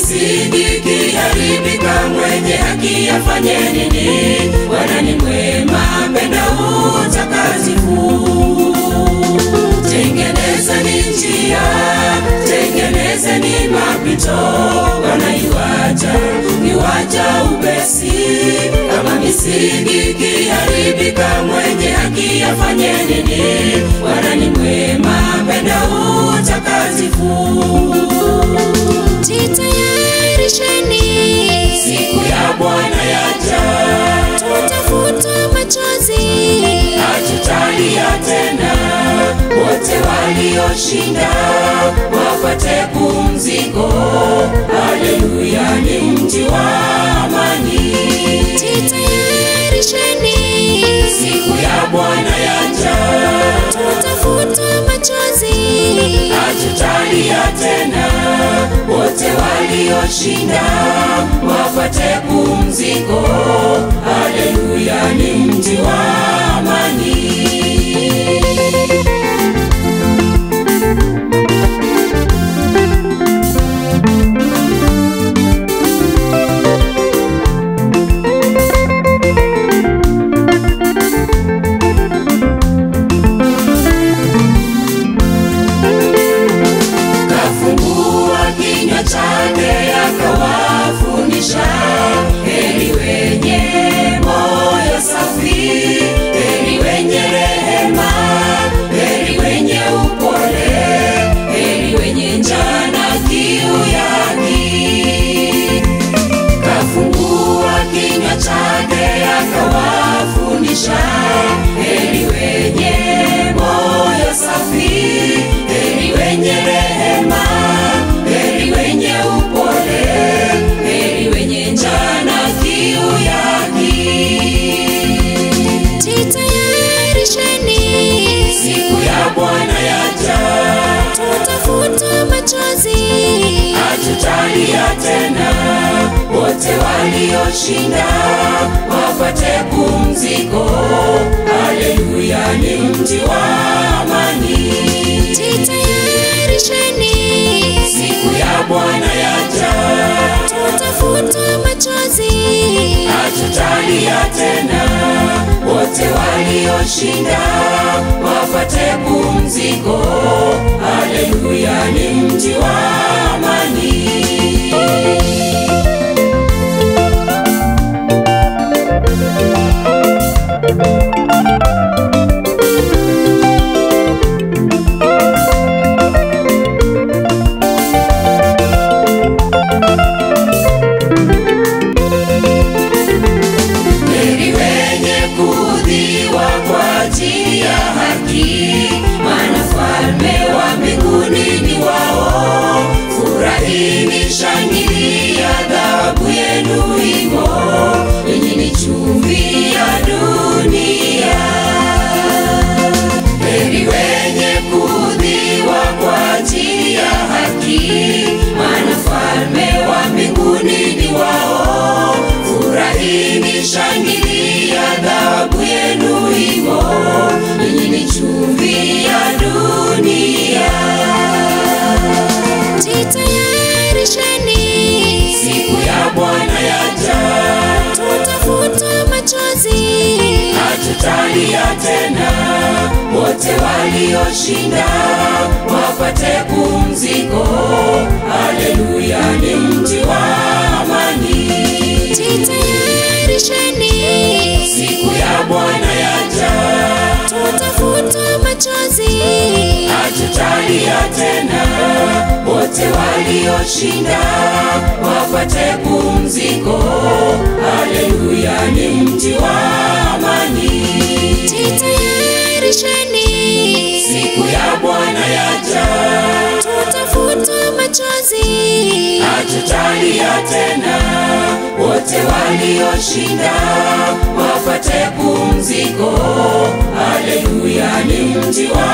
misingi ikiharibika, mwenye haki afanye nini? Bwana ni mwema, penda utakatifu. Tengenezeni njia, tengenezeni mapito, Bwana yuaja upesi. Kama misingi ikiharibika, mwenye haki afanye nini? Bwana ni mwema, penda utakatifu. Jitayarisheni, siku ya Bwana yaja, tutafuta machozi, hatutalia tena. Wote walioshinda wapate pumziko. Haleluya, ni mji wa amani. Jitayarisheni, siku ya Bwana yaja, tutafuta machozi, hatutalia tena. Wote walioshinda wapate pumziko. Haleluya, ni mji wa amani. Heri wenye moyo safi, heri wenye rehema, heri wenye upole, heri wenye njaa na kiu ya haki. Kafungua kinywa chake akawafundisha. Heri wenye moyo safi, heri wenye rehema, heri wenye upole, heri wenye njaa na kiu ya haki. Jitayarisheni, siku ya Bwana yaja, tutafuta machozi, hatutalia tena. Wote walioshinda wapate pumziko. Haleluya, ni mji wa amani. Jitayarisheni, siku ya Bwana yaja, tutafuta machozi, hatutalia tena. Wote walioshinda wapate pumziko. Haleluya, ni mji wa amani. Heri wenye kuudhiwa kwa ajili ya haki, maana falme wa mbinguni ni wao. Furahini, shangilia, thawabu yenu imo. Ninyi ni chumvi ya dunia. Heri wenye kuudhiwa kwa ajili ya haki, maana falme wa mbinguni ni wao. Furahini, shangilia, thawabu yenu imo. Ninyi ni chumvi ya dunia. Jitayarisheni, siku ya Bwana yaja, tutafuta machozi, hatutalia tena. Wote walioshinda wapate pumziko. Haleluya, ni mji wa amani. Jitayarisheni, siku ya Bwana yaja, tutafuta machozi, hatutalia tena. Wote walioshinda wapate pumziko. Haleluya, ni mji wa amani. Jitayarisheni, siku ya Bwana yaja, tutafuta machozi, hatutalia tena. Wote walioshinda wapate pumziko. Haleluya, ni mji wa